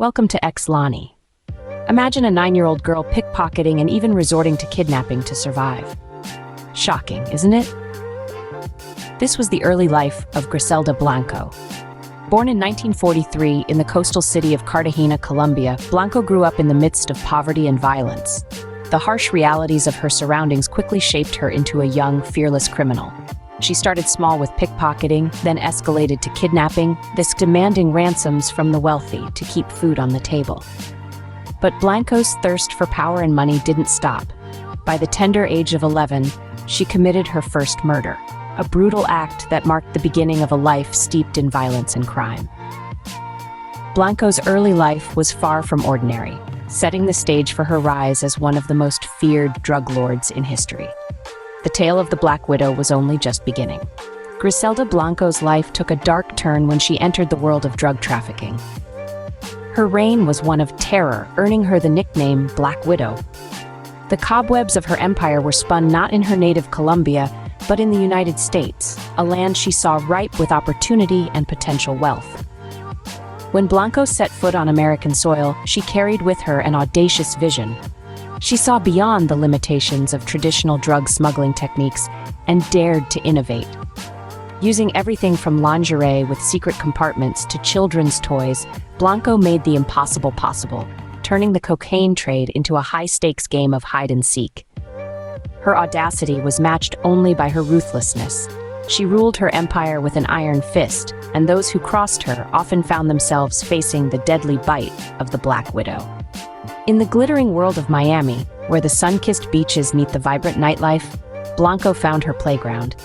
Welcome to XLANI. Imagine a 9-year-old girl pickpocketing and even resorting to kidnapping to survive. Shocking, isn't it? This was the early life of Griselda Blanco. Born in 1943 in the coastal city of Cartagena, Colombia, Blanco grew up in the midst of poverty and violence. The harsh realities of her surroundings quickly shaped her into a young, fearless criminal. She started small with pickpocketing, then escalated to kidnapping, demanding ransoms from the wealthy to keep food on the table. But Blanco's thirst for power and money didn't stop. By the tender age of 11, she committed her first murder, a brutal act that marked the beginning of a life steeped in violence and crime. Blanco's early life was far from ordinary, setting the stage for her rise as one of the most feared drug lords in history. The tale of the Black Widow was only just beginning. Griselda Blanco's life took a dark turn when she entered the world of drug trafficking. Her reign was one of terror, earning her the nickname Black Widow. The cobwebs of her empire were spun not in her native Colombia, but in the United States, a land she saw ripe with opportunity and potential wealth. When Blanco set foot on American soil, she carried with her an audacious vision. She saw beyond the limitations of traditional drug smuggling techniques and dared to innovate. Using everything from lingerie with secret compartments to children's toys, Blanco made the impossible possible, turning the cocaine trade into a high-stakes game of hide-and-seek. Her audacity was matched only by her ruthlessness. She ruled her empire with an iron fist, and those who crossed her often found themselves facing the deadly bite of the Black Widow. In the glittering world of Miami, where the sun-kissed beaches meet the vibrant nightlife, Blanco found her playground.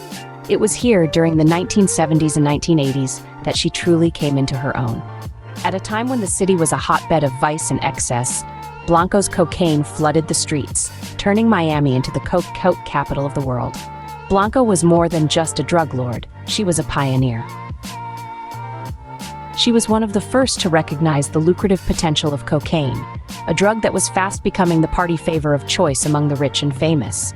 It was here during the 1970s and 1980s that she truly came into her own. At a time when the city was a hotbed of vice and excess, Blanco's cocaine flooded the streets, turning Miami into the coke capital of the world. Blanco was more than just a drug lord, she was a pioneer. She was one of the first to recognize the lucrative potential of cocaine, a drug that was fast becoming the party favor of choice among the rich and famous.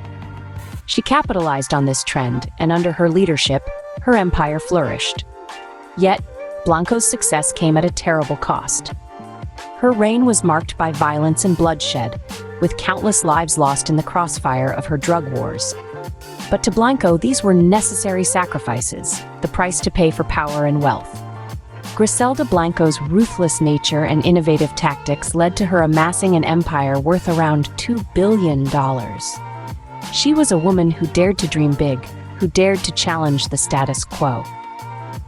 She capitalized on this trend, and under her leadership, her empire flourished. Yet, Blanco's success came at a terrible cost. Her reign was marked by violence and bloodshed, with countless lives lost in the crossfire of her drug wars. But to Blanco, these were necessary sacrifices, the price to pay for power and wealth. Griselda Blanco's ruthless nature and innovative tactics led to her amassing an empire worth around $2 billion. She was a woman who dared to dream big, who dared to challenge the status quo.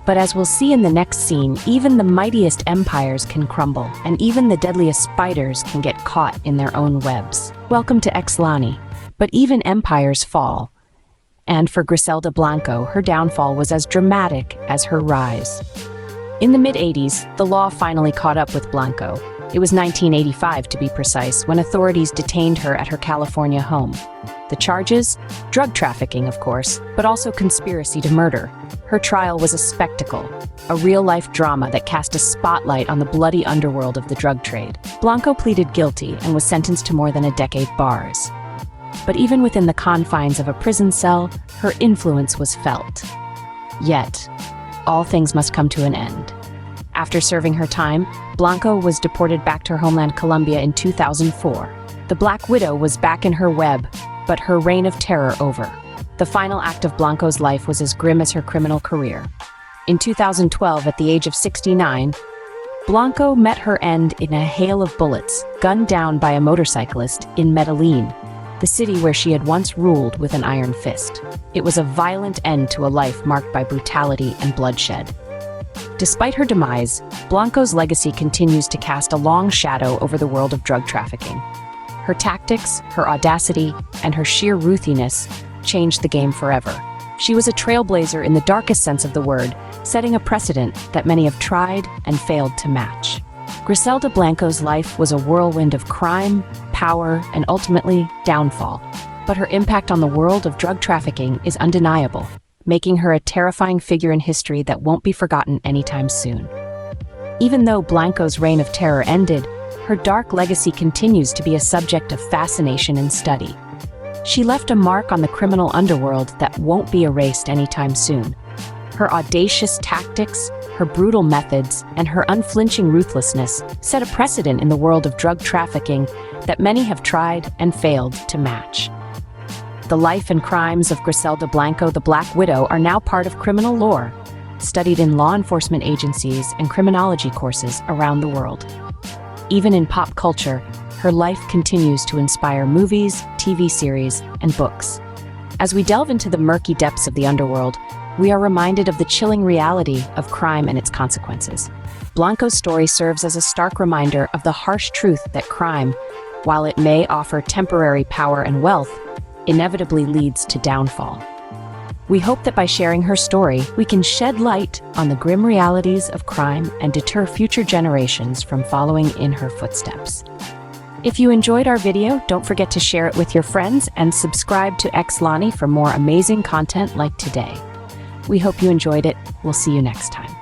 But as we'll see in the next scene, even the mightiest empires can crumble, and even the deadliest spiders can get caught in their own webs. Welcome to XLANI. But even empires fall. And for Griselda Blanco, her downfall was as dramatic as her rise. In the mid-80s, the law finally caught up with Blanco. It was 1985 to be precise, when authorities detained her at her California home. The charges? Drug trafficking, of course, but also conspiracy to murder. Her trial was a spectacle, a real-life drama that cast a spotlight on the bloody underworld of the drug trade. Blanco pleaded guilty and was sentenced to more than a decade bars. But even within the confines of a prison cell, her influence was felt. Yet, all things must come to an end. After serving her time, Blanco was deported back to her homeland Colombia in 2004. The Black Widow was back in her web, but her reign of terror over. The final act of Blanco's life was as grim as her criminal career. In 2012, at the age of 69, Blanco met her end in a hail of bullets, gunned down by a motorcyclist in Medellin, the city where she had once ruled with an iron fist. It was a violent end to a life marked by brutality and bloodshed. Despite her demise, Blanco's legacy continues to cast a long shadow over the world of drug trafficking. Her tactics, her audacity, and her sheer ruthlessness changed the game forever. She was a trailblazer in the darkest sense of the word, setting a precedent that many have tried and failed to match. Griselda Blanco's life was a whirlwind of crime, power, and ultimately, downfall. But her impact on the world of drug trafficking is undeniable, making her a terrifying figure in history that won't be forgotten anytime soon. Even though Blanco's reign of terror ended, her dark legacy continues to be a subject of fascination and study. She left a mark on the criminal underworld that won't be erased anytime soon. Her audacious tactics, her brutal methods, and her unflinching ruthlessness set a precedent in the world of drug trafficking that many have tried and failed to match. The life and crimes of Griselda Blanco, the Black Widow, are now part of criminal lore, studied in law enforcement agencies and criminology courses around the world. Even in pop culture, her life continues to inspire movies, TV series, and books. As we delve into the murky depths of the underworld, we are reminded of the chilling reality of crime and its consequences. Blanco's story serves as a stark reminder of the harsh truth that crime, while it may offer temporary power and wealth, inevitably leads to downfall. We hope that by sharing her story, we can shed light on the grim realities of crime and deter future generations from following in her footsteps. If you enjoyed our video, don't forget to share it with your friends and subscribe to XLANI for more amazing content like today. We hope you enjoyed it. We'll see you next time.